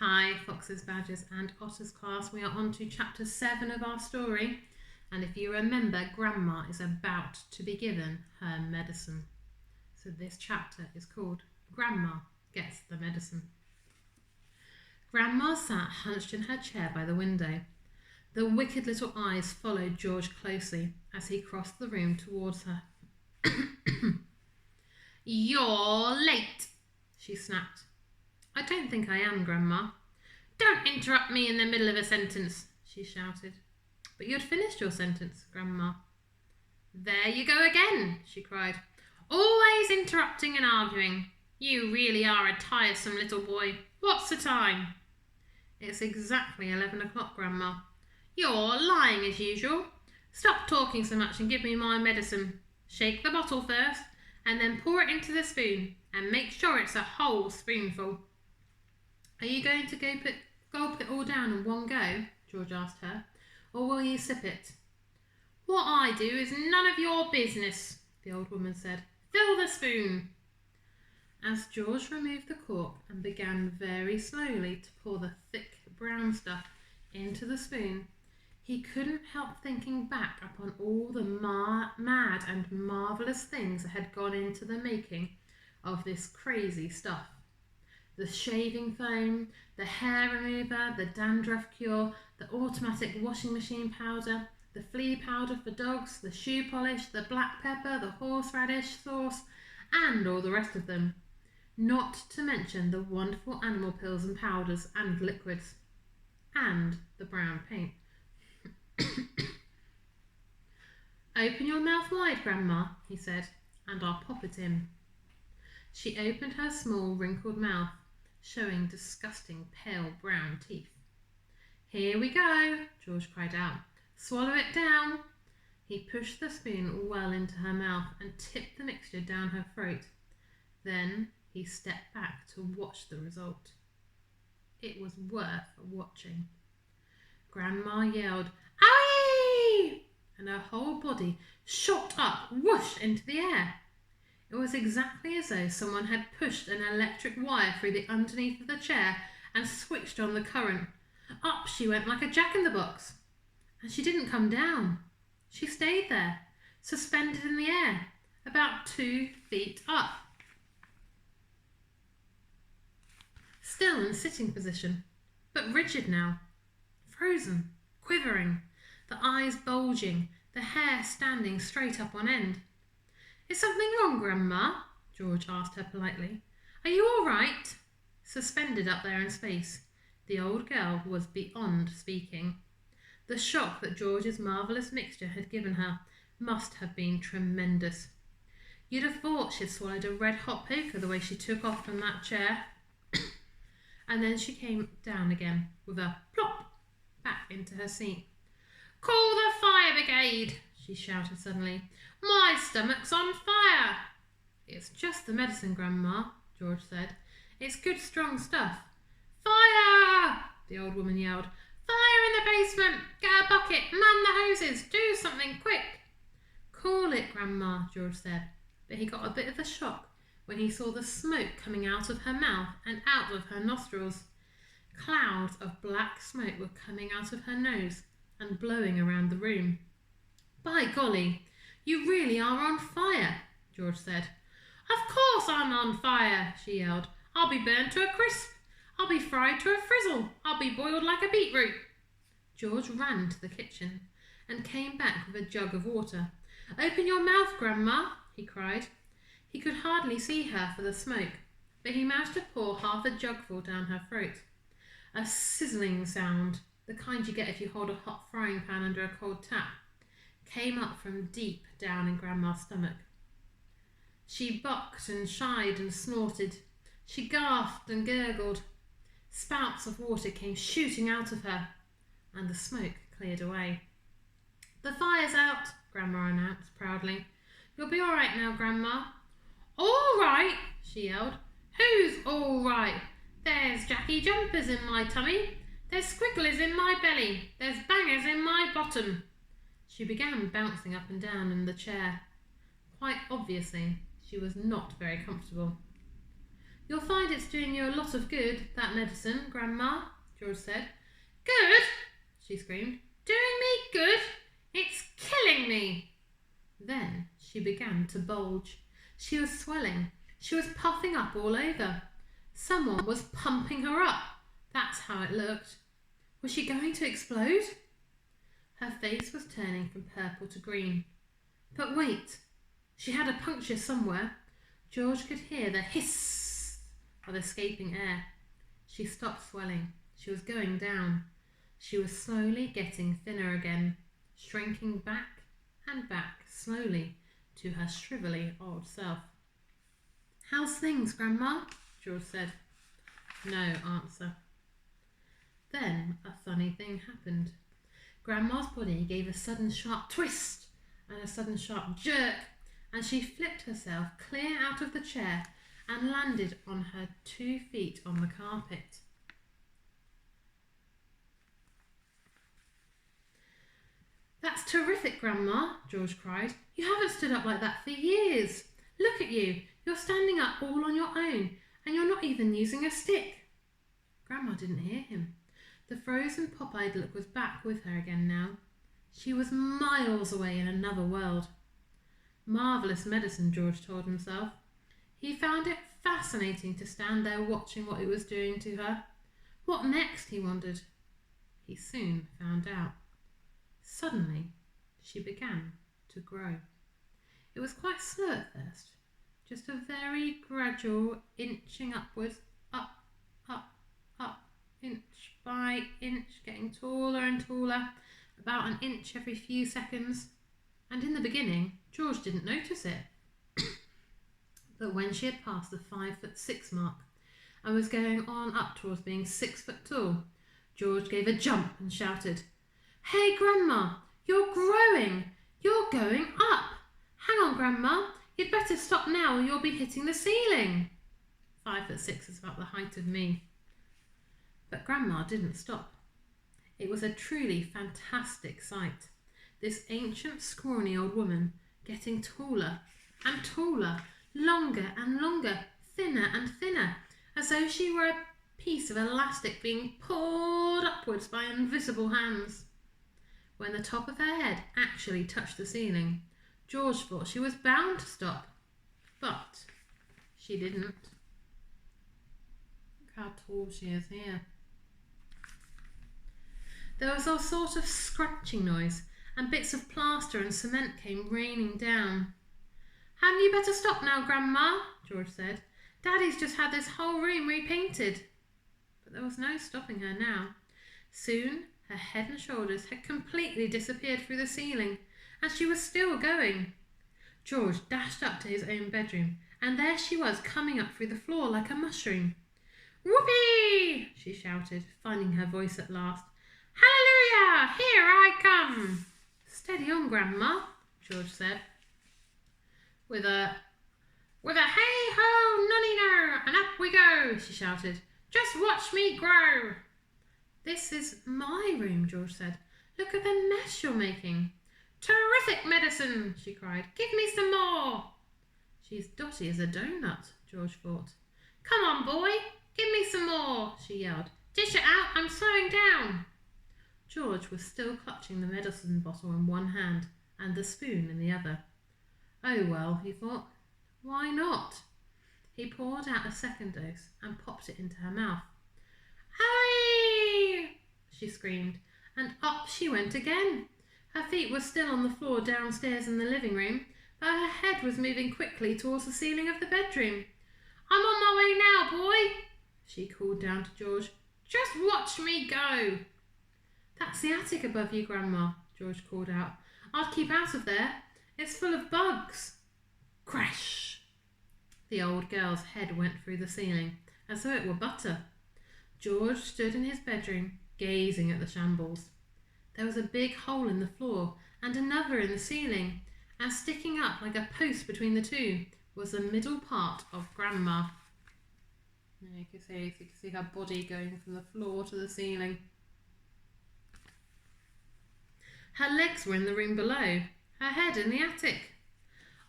Hi, Foxes, Badgers and Otters class. We are on to chapter 7 of our story. And if you remember, Grandma is about to be given her medicine. So this chapter is called Grandma Gets the Medicine. Grandma sat hunched in her chair by the window. The wicked little eyes followed George closely as he crossed the room towards her. "You're late," she snapped. "I don't think I am, Grandma." "Don't interrupt me in the middle of a sentence," she shouted. "But you'd finished your sentence, Grandma." "There you go again," she cried. "Always interrupting and arguing. You really are a tiresome little boy. What's the time?" "It's exactly 11 o'clock, Grandma." "You're lying as usual. Stop talking so much and give me my medicine. Shake the bottle first, and then pour it into the spoon, and make sure it's a whole spoonful." "Are you going to gulp it all down in one go?" George asked her. "Or will you sip it?" "What I do is none of your business," the old woman said. "Fill the spoon." As George removed the cork and began very slowly to pour the thick brown stuff into the spoon, he couldn't help thinking back upon all the mad and marvellous things that had gone into the making of this crazy stuff. The shaving foam, the hair remover, the dandruff cure, the automatic washing machine powder, the flea powder for dogs, the shoe polish, the black pepper, the horseradish sauce, and all the rest of them. Not to mention the wonderful animal pills and powders and liquids. And the brown paint. "Open your mouth wide, Grandma," he said, "and I'll pop it in." She opened her small wrinkled mouth, showing disgusting pale brown teeth. "Here we go," George cried out. "Swallow it down." He pushed the spoon well into her mouth and tipped the mixture down her throat. Then he stepped back to watch the result. It was worth watching. Grandma yelled, "Owie!" and her whole body shot up, whoosh, into the air. It was exactly as though someone had pushed an electric wire through the underneath of the chair and switched on the current. Up she went like a jack-in-the-box. And she didn't come down. She stayed there, suspended in the air, about 2 feet up. Still in sitting position, but rigid now. Frozen, quivering, the eyes bulging, the hair standing straight up on end. "Is something wrong, Grandma?" George asked her politely. "Are you all right?" Suspended up there in space, the old girl was beyond speaking. The shock that George's marvellous mixture had given her must have been tremendous. You'd have thought she'd swallowed a red-hot poker the way she took off from that chair. And then she came down again with a plop back into her seat. "Call the fire brigade!" she shouted suddenly. "My stomach's on fire!" "It's just the medicine, Grandma," George said. "It's good strong stuff." "Fire!" the old woman yelled. "Fire in the basement! Get a bucket! Man the hoses! Do something quick!" "Call it, Grandma," George said, but he got a bit of a shock when he saw the smoke coming out of her mouth and out of her nostrils. Clouds of black smoke were coming out of her nose and blowing around the room. "By golly, you really are on fire," George said. "Of course I'm on fire," she yelled. "I'll be burned to a crisp. I'll be fried to a frizzle. I'll be boiled like a beetroot." George ran to the kitchen and came back with a jug of water. "Open your mouth, Grandma," he cried. He could hardly see her for the smoke, but he managed to pour half a jugful down her throat. A sizzling sound, the kind you get if you hold a hot frying pan under a cold tap, came up from deep down in Grandma's stomach. She bucked and shied and snorted. She gasped and gurgled. Spouts of water came shooting out of her, and the smoke cleared away. "The fire's out," Grandma announced proudly. "You'll be all right now, Grandma." "All right?" she yelled. "Who's all right? There's Jackie Jumpers in my tummy. There's squigglers in my belly. There's bangers in my bottom." She began bouncing up and down in the chair. Quite obviously, she was not very comfortable. You'll find it's doing you a lot of good, that medicine, Grandma, George said. Good? She screamed. Doing me good? It's killing me. Then she began to bulge. She was swelling. She was puffing up all over. Someone was pumping her up. That's how it looked. Was she going to explode? Her face was turning from purple to green. But wait, she had a puncture somewhere. George could hear the hiss of escaping air. She stopped swelling. She was going down. She was slowly getting thinner again, shrinking back and back slowly to her shrivelly old self. How's things, Grandma? George said. No answer. Then a funny thing happened. Grandma's body gave a sudden sharp twist and a sudden sharp jerk, and she flipped herself clear out of the chair and landed on her 2 feet on the carpet. That's terrific, Grandma, George cried. You haven't stood up like that for years. Look at you. You're standing up all on your own, and you're not even using a stick. Grandma didn't hear him. The frozen pop-eyed look was back with her again now. She was miles away in another world. Marvellous medicine, George told himself. He found it fascinating to stand there watching what it was doing to her. What next, he wondered. He soon found out. Suddenly, she began to grow. It was quite slow at first, just a very gradual inching upwards, up, inch by inch, getting taller and taller, about an inch every few seconds. And in the beginning, George didn't notice it. But when she had passed the 5'6" mark and was going on up towards being 6 foot tall, George gave a jump and shouted, Hey, Grandma, you're growing. You're going up. Hang on, Grandma. You'd better stop now or you'll be hitting the ceiling. 5'6" is about the height of me. But Grandma didn't stop. It was a truly fantastic sight. This ancient, scrawny old woman getting taller and taller, longer and longer, thinner and thinner, as though she were a piece of elastic being pulled upwards by invisible hands. When the top of her head actually touched the ceiling, George thought she was bound to stop. But she didn't. Look how tall she is here. There was a sort of scratching noise, and bits of plaster and cement came raining down. Hadn't you better stop now, Grandma? George said. Daddy's just had this whole room repainted. But there was no stopping her now. Soon her head and shoulders had completely disappeared through the ceiling, and she was still going. George dashed up to his own bedroom, and there she was coming up through the floor like a mushroom. Whoopee! She shouted, finding her voice at last. Hallelujah! Here I come! Steady on, Grandma, George said. With a hey-ho, nonny-no, and up we go, she shouted. Just watch me grow. This is my room, George said. Look at the mess you're making. Terrific medicine, she cried. Give me some more. She's dotty as a donut, George thought. Come on, boy, give me some more, she yelled. Dish it out, I'm slowing down. George was still clutching the medicine bottle in one hand and the spoon in the other. Oh well, he thought, why not? He poured out a second dose and popped it into her mouth. Hey! She screamed, and up she went again. Her feet were still on the floor downstairs in the living room, but her head was moving quickly towards the ceiling of the bedroom. I'm on my way now, boy, she called down to George. Just watch me go. That's the attic above you, Grandma, George called out. I'd keep out of there. It's full of bugs. Crash! The old girl's head went through the ceiling, as though it were butter. George stood in his bedroom, gazing at the shambles. There was a big hole in the floor and another in the ceiling, and sticking up like a post between the two was the middle part of Grandma. You can see her body going from the floor to the ceiling. Her legs were in the room below, her head in the attic.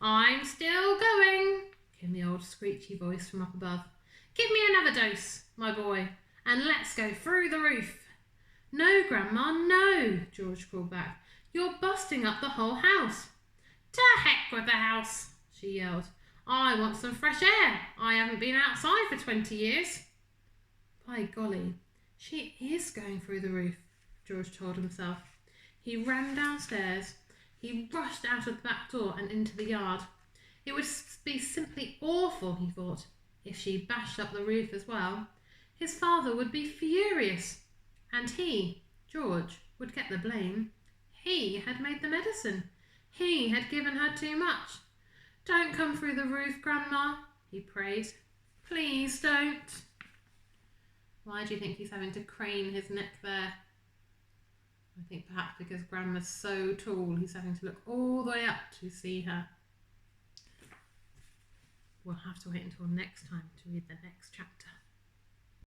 I'm still going, came the old screechy voice from up above. Give me another dose, my boy, and let's go through the roof. No, Grandma, no, George called back. You're busting up the whole house. To heck with the house, she yelled. I want some fresh air. I haven't been outside for 20 years. By golly, she is going through the roof, George told himself. He ran downstairs. He rushed out of the back door and into the yard. It would be simply awful, he thought, if she bashed up the roof as well. His father would be furious. And he, George, would get the blame. He had made the medicine. He had given her too much. Don't come through the roof, Grandma, he prayed. Please don't. Why do you think he's having to crane his neck there? I think perhaps because Grandma's so tall, he's having to look all the way up to see her. We'll have to wait until next time to read the next chapter.